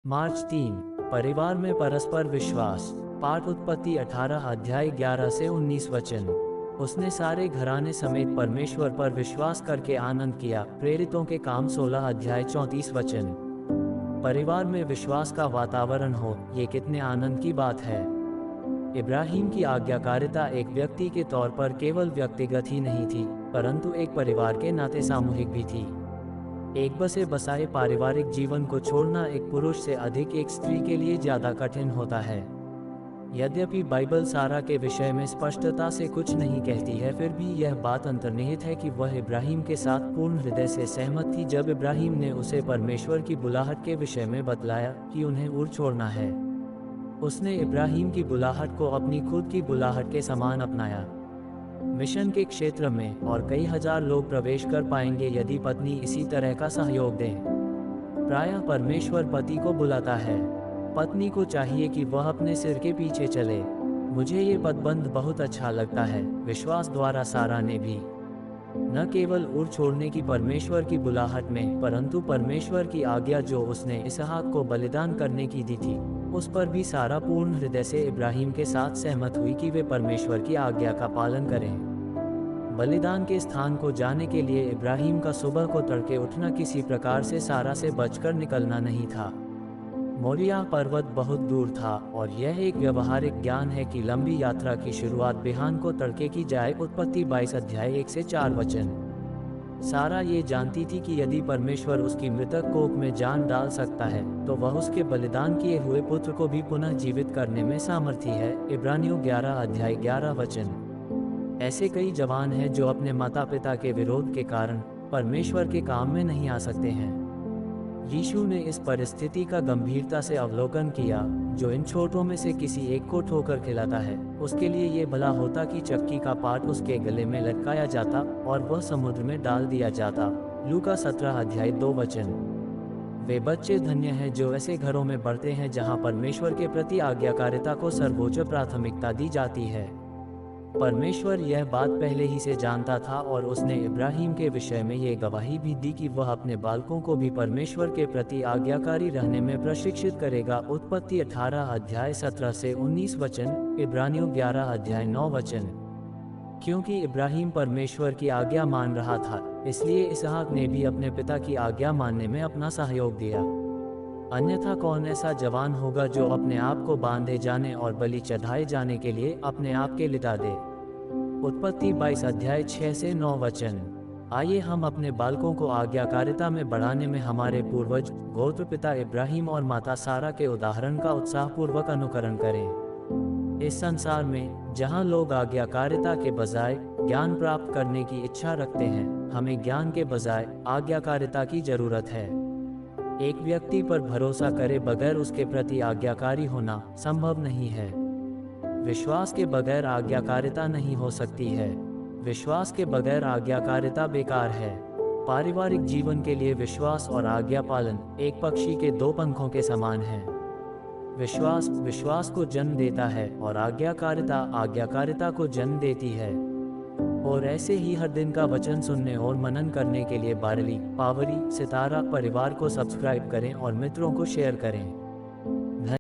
मार्च 3। परिवार में परस्पर विश्वास। पाठ उत्पत्ति 18 अध्याय 11 से 19 वचन। उसने सारे घराने समेत परमेश्वर पर विश्वास करके आनंद किया। प्रेरितों के काम 16 अध्याय 34 वचन। परिवार में विश्वास का वातावरण हो, ये कितने आनंद की बात है। इब्राहिम की आज्ञाकारिता एक व्यक्ति के तौर पर केवल व्यक्तिगत ही नहीं थी, परंतु एक परिवार के नाते सामूहिक भी थी। एक बसे बसाए पारिवारिक जीवन को छोड़ना एक पुरुष से अधिक एक स्त्री के लिए ज़्यादा कठिन होता है। यद्यपि बाइबल सारा के विषय में स्पष्टता से कुछ नहीं कहती है, फिर भी यह बात अंतर्निहित है कि वह इब्राहिम के साथ पूर्ण हृदय से सहमत थी जब इब्राहिम ने उसे परमेश्वर की बुलाहट के विषय में बतलाया कि उन्हें उड़ छोड़ना है। उसने इब्राहिम की बुलाहट को अपनी खुद की बुलाहट के समान अपनाया। मिशन के क्षेत्र में और कई हजार लोग प्रवेश कर पाएंगे यदि पत्नी इसी तरह का सहयोग दें। प्रायः परमेश्वर पति को बुलाता है, पत्नी को चाहिए कि वह अपने सिर के पीछे चले। मुझे ये पदबंध बहुत अच्छा लगता है। विश्वास द्वारा सारा ने भी न केवल उड़ छोड़ने की परमेश्वर की बुलाहट में, परंतु परमेश्वर की आज्ञा जो उसने इसहाक को बलिदान करने की दी थी, उस पर भी सारा पूर्ण हृदय से इब्राहिम के साथ सहमत हुई कि वे परमेश्वर की आज्ञा का पालन करें। बलिदान के स्थान को जाने के लिए इब्राहिम का सुबह को तड़के उठना किसी प्रकार से सारा से बचकर निकलना नहीं था। मोरिया पर्वत बहुत दूर था और यह एक व्यवहारिक ज्ञान है कि लंबी यात्रा की शुरुआत बिहान को तड़के की जाए। उत्पत्ति 22 अध्याय 1 से 4 वचन। सारा ये जानती थी कि यदि परमेश्वर उसकी मृतक कोख में जान डाल सकता है तो वह उसके बलिदान किए हुए पुत्र को भी पुनः जीवित करने में सामर्थी है। इब्रानियों 11 अध्याय 11 वचन। ऐसे कई जवान हैं जो अपने माता पिता के विरोध के कारण परमेश्वर के काम में नहीं आ सकते हैं। यीशु ने इस परिस्थिति का गंभीरता से अवलोकन किया। जो इन छोटों में से किसी एक को ठोकर खिलाता है, उसके लिए ये भला होता कि चक्की का पाट उसके गले में लटकाया जाता और वह समुद्र में डाल दिया जाता। लूका 17 अध्याय 2 वचन। वे बच्चे धन्य हैं जो ऐसे घरों में बढ़ते हैं जहां परमेश्वर के प्रति आज्ञाकारिता को सर्वोच्च प्राथमिकता दी जाती है। परमेश्वर यह बात पहले ही से जानता था और उसने इब्राहिम के विषय में ये गवाही भी दी कि वह अपने बालकों को भी परमेश्वर के प्रति आज्ञाकारी रहने में प्रशिक्षित करेगा। उत्पत्ति 18 अध्याय 17 से 19 वचन। इब्रानियों 11 अध्याय 9 वचन। क्योंकि इब्राहिम परमेश्वर की आज्ञा मान रहा था, इसलिए इसहाक ने भी अपने पिता की आज्ञा मानने में अपना सहयोग दिया। अन्यथा कौन ऐसा जवान होगा जो अपने आप को बांधे जाने और बलि चढ़ाए जाने के लिए अपने आप के लिटा दे। उत्पत्ति 22 अध्याय 6 से 9 वचन। आइए हम अपने बालकों को आज्ञाकारिता में बढ़ाने में हमारे पूर्वज गोत्र पिता इब्राहिम और माता सारा के उदाहरण का उत्साहपूर्वक अनुकरण करें। इस संसार में जहां लोग आज्ञाकारिता के बजाय ज्ञान प्राप्त करने की इच्छा रखते हैं, हमें ज्ञान के बजाय आज्ञाकारिता की जरूरत है। एक व्यक्ति पर भरोसा करे बगैर उसके प्रति आज्ञाकारी होना संभव नहीं है। विश्वास के बगैर आज्ञाकारिता नहीं हो सकती है। विश्वास के बगैर आज्ञाकारिता बेकार है। पारिवारिक जीवन के लिए विश्वास और आज्ञा पालन एक पक्षी के दो पंखों के समान है। विश्वास विश्वास को जन्म देता है और आज्ञाकारिता आज्ञाकारिता को जन्म देती है। और ऐसे ही हर दिन का वचन सुनने और मनन करने के लिए बारली पावरी सितारा परिवार को सब्सक्राइब करें और मित्रों को शेयर करें।